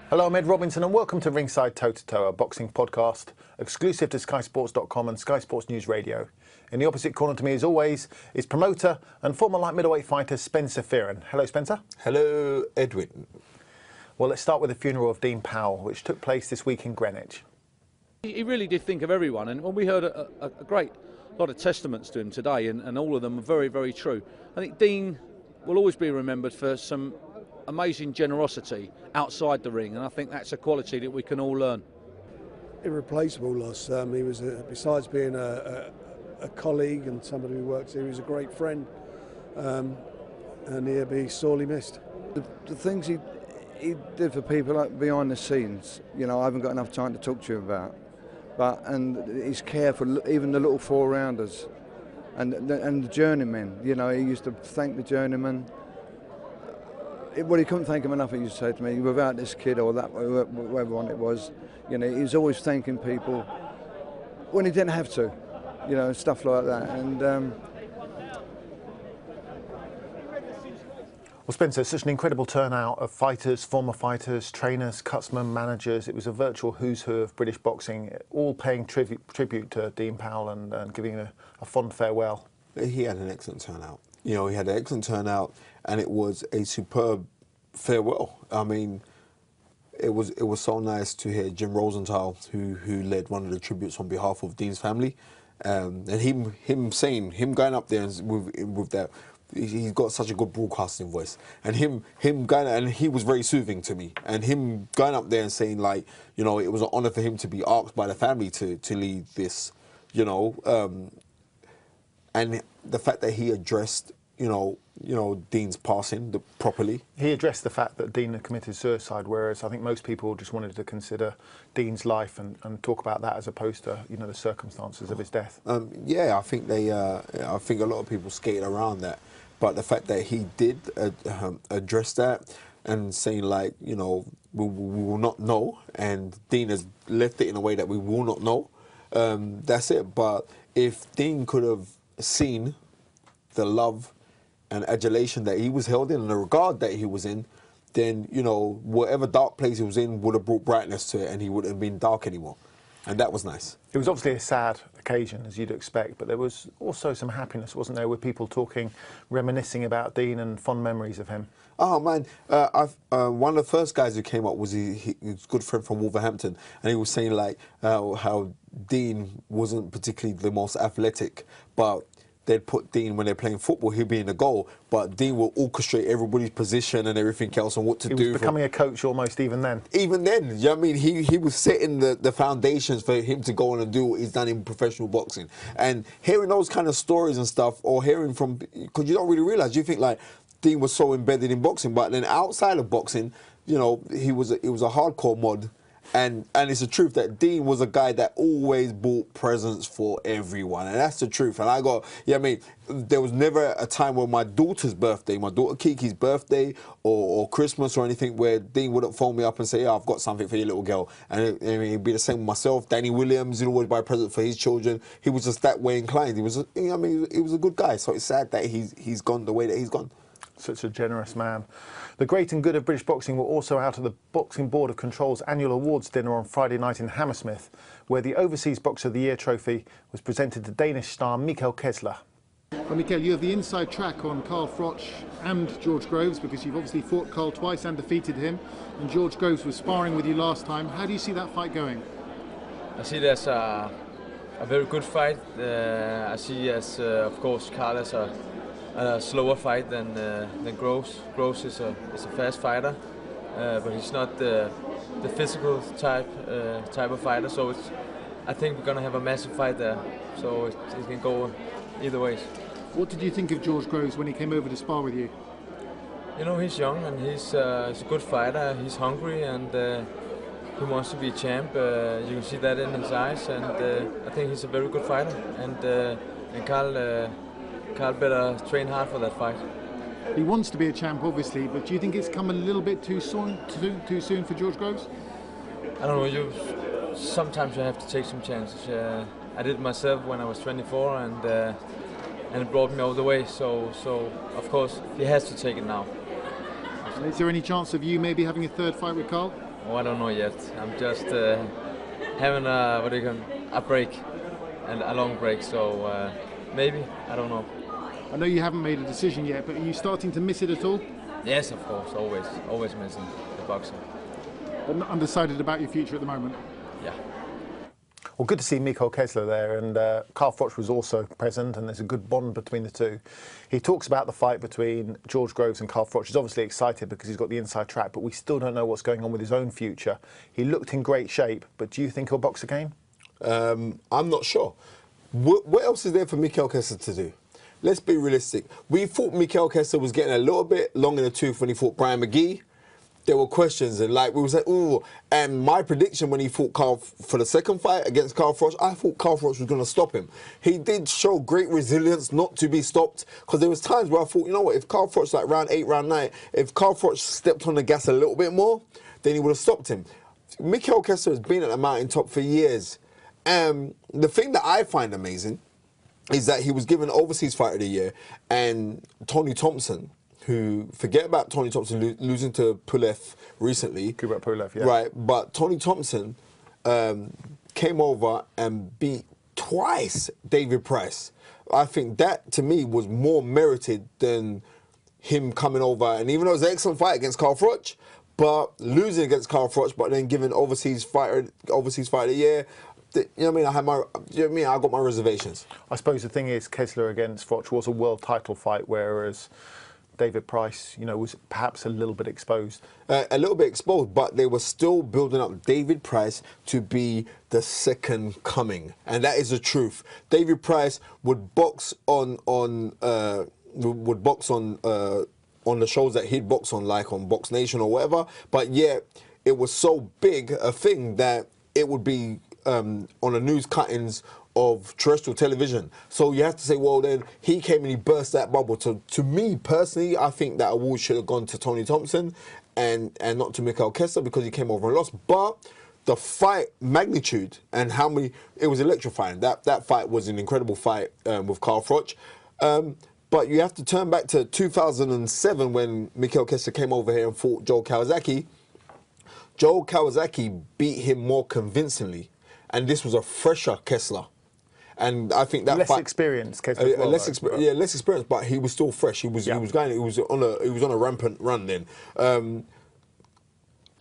Hello, I'm Ed Robinson and welcome to Ringside Toe to Toe, a boxing podcast exclusive to SkySports.com and Sky Sports News Radio. In the opposite corner to me, as always, is promoter and former light middleweight fighter Spencer Fearon. Hello, Spencer. Hello, Edwin. Well, let's start with the funeral of Dean Powell, which took place this week in Greenwich. He really did think of everyone, and we heard a great lot of testaments to him today, and all of them are very, very true. I think Dean will always be remembered for some amazing generosity outside the ring, and I think that's a quality that we can all learn. Irreplaceable loss. He was, besides being a colleague and somebody who works here, he was a great friend, and he'll be sorely missed. The things he did for people like behind the scenes, you know, I haven't got enough time to talk to you about. And his care for even the little four-rounders and the journeymen. You know, he used to thank the journeymen. Well, he couldn't thank him enough, he used to say to me, without this kid or that, whoever one it was, you know, he was always thanking people when he didn't have to, you know, stuff like that. And Well, Spencer, such an incredible turnout of fighters, former fighters, trainers, cutsmen, managers. It was a virtual who's who of British boxing, all paying tribute to Dean Powell and giving a fond farewell. He had an excellent turnout. You know, he had an excellent turnout, and it was a superb farewell. I mean, it was so nice to hear Jim Rosenthal, who led one of the tributes on behalf of Dean's family, and him going up there with that. He's got such a good broadcasting voice, and him going, and he was very soothing to me. And him going up there and saying, like, you know, it was an honour for him to be asked by the family to lead this, you know, and the fact that he addressed, you know, Dean's passing properly. He addressed the fact that Dean had committed suicide, whereas I think most people just wanted to consider Dean's life and talk about that as opposed to, you know, the circumstances of his death. Yeah, I think I think a lot of people skated around that, but the fact that he did address that and saying, like, you know, we will not know, and Dean has left it in a way that we will not know. That's it. But if Dean could have seen the love and adulation that he was held in and the regard that he was in, then, you know, whatever dark place he was in would have brought brightness to it, and he wouldn't have been dark anymore. And that was nice. It was obviously a sad occasion, as you'd expect, but there was also some happiness, wasn't there, with people talking, reminiscing about Dean and fond memories of him? Oh, man. One of the first guys who came up was his good friend from Wolverhampton, and he was saying, like, how Dean wasn't particularly the most athletic, but they'd put Dean, when they're playing football, he'd be in the goal, but Dean will orchestrate everybody's position and everything else and what to do. He was becoming a coach almost even then. Even then, you know what I mean? He was setting the foundations for him to go on and do what he's done in professional boxing. And hearing those kind of stories and stuff, or hearing from, because you don't really realise, you think, like, Dean was so embedded in boxing, but then outside of boxing, you know, he was a hardcore mod. And it's the truth that Dean was a guy that always bought presents for everyone, and that's the truth. And I got, yeah, I mean, there was never a time where my daughter's birthday, my daughter Kiki's birthday, or Christmas or anything, where Dean wouldn't phone me up and say, "Yeah, I've got something for your little girl." And it'd be the same with myself. Danny Williams, he'd always buy a present for his children. He was just that way inclined. He was, you know, I mean, he was a good guy. So it's sad that he's gone the way that he's gone. Such a generous man. The great and good of British boxing were also out of the Boxing Board of Control's annual awards dinner on Friday night in Hammersmith, where the Overseas Boxer of the Year trophy was presented to Danish star Mikkel Kessler. Well, Mikkel, you have the inside track on Carl Froch and George Groves, because you've obviously fought Carl twice and defeated him, and George Groves was sparring with you last time. How do you see that fight going? I see it as a very good fight. I see as, of course, Carl as a slower fight than Groves. Groves is a fast fighter, but he's not the physical type of fighter. So I think we're gonna have a massive fight there. So it can go either ways. What did you think of George Groves when he came over to spar with you? You know, he's young and he's a good fighter. He's hungry and he wants to be a champ. You can see that in his eyes, and I think he's a very good fighter. And Carl better train hard for that fight. He wants to be a champ, obviously, but do you think it's come a little bit too soon for George Groves? I don't know. Sometimes you have to take some chances. I did it myself when I was 24, and it brought me all the way. So of course he has to take it now. Is there any chance of you maybe having a third fight with Carl? Oh, I don't know yet. I'm just having a break, and a long break. So maybe, I don't know. I know you haven't made a decision yet, but are you starting to miss it at all? Yes, of course. Always missing the boxing. But not undecided about your future at the moment? Yeah. Well, good to see Mikhail Kessler there, and Carl Froch was also present, and there's a good bond between the two. He talks about the fight between George Groves and Carl Froch. He's obviously excited because he's got the inside track, but we still don't know what's going on with his own future. He looked in great shape, but do you think he'll box again? I'm not sure. What else is there for Mikhail Kessler to do? Let's be realistic. We thought Mikhail Kessler was getting a little bit long in the tooth when he fought Brian McGee. There were questions, and like we was like, ooh. And my prediction when he fought Carl for the second fight against Carl Froch, I thought Carl Froch was going to stop him. He did show great resilience not to be stopped, because there was times where I thought, you know what, if Carl Froch, like round 8, round 9, if Carl Froch stepped on the gas a little bit more, then he would have stopped him. Mikhail Kessler has been at the mountaintop for years. The thing that I find amazing is that he was given Overseas Fighter of the Year, and Tony Thompson, who, forget about Tony Thompson losing to Pulev recently. Kubrat Pulev, yeah. Right, but Tony Thompson came over and beat twice David Price. I think that, to me, was more merited than him coming over. And even though it was an excellent fight against Carl Froch, but losing against Carl Froch, but then giving Overseas Fighter of the Year, you know what I mean? I got my reservations. I suppose the thing is, Kessler against Froch was a world title fight, whereas David Price, you know, was perhaps a little bit exposed. A little bit exposed, but they were still building up David Price to be the second coming, and that is the truth. David Price would box on the shows that he'd box on, like on Box Nation or whatever. But yet, it was so big a thing that it would be on the news cuttings of terrestrial television. So you have to say, well, then he came and he burst that bubble. To me personally, I think that award should have gone to Tony Thompson and not to Mikhail Kessler, because he came over and lost. But the fight magnitude and how many, it was electrifying. That fight was an incredible fight with Carl Froch. But you have to turn back to 2007 when Mikhail Kessler came over here and fought Joe Kawasaki. Joe Kawasaki beat him more convincingly, and this was a fresher Kessler. And I think that less fight, experienced Kessler. Well, less experienced, but he was still fresh. He was on a rampant run then.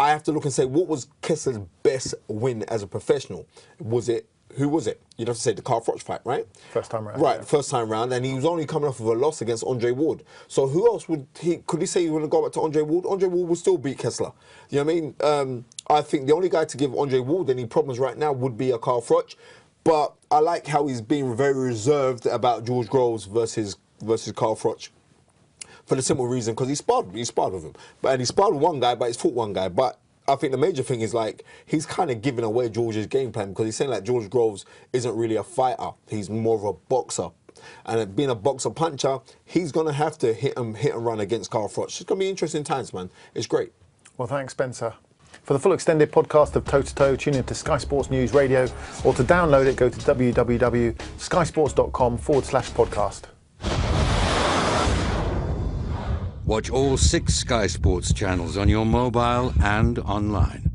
I have to look and say, what was Kessler's best win as a professional? Who was it? You'd have to say the Carl Froch fight, right? First time round. Right, yeah. First time round, and he was only coming off of a loss against Andre Ward. So who else could he say he would have gone back to Andre Ward? Andre Ward would still beat Kessler. You know what I mean? I think the only guy to give Andre Ward any problems right now would be a Carl Froch. But I like how he's being very reserved about George Groves versus Carl Froch. For the simple reason, because he sparred with him. And he sparred with one guy, but he's fought one guy. But I think the major thing is, like, he's kind of giving away George's game plan, because he's saying, like, George Groves isn't really a fighter. He's more of a boxer. And being a boxer puncher, he's going to have to hit and run against Carl Froch. It's going to be interesting times, man. It's great. Well, thanks, Spencer. For the full extended podcast of Toe to Toe, tune in to Sky Sports News Radio, or to download it, go to www.skysports.com/podcast. Watch all 6 Sky Sports channels on your mobile and online.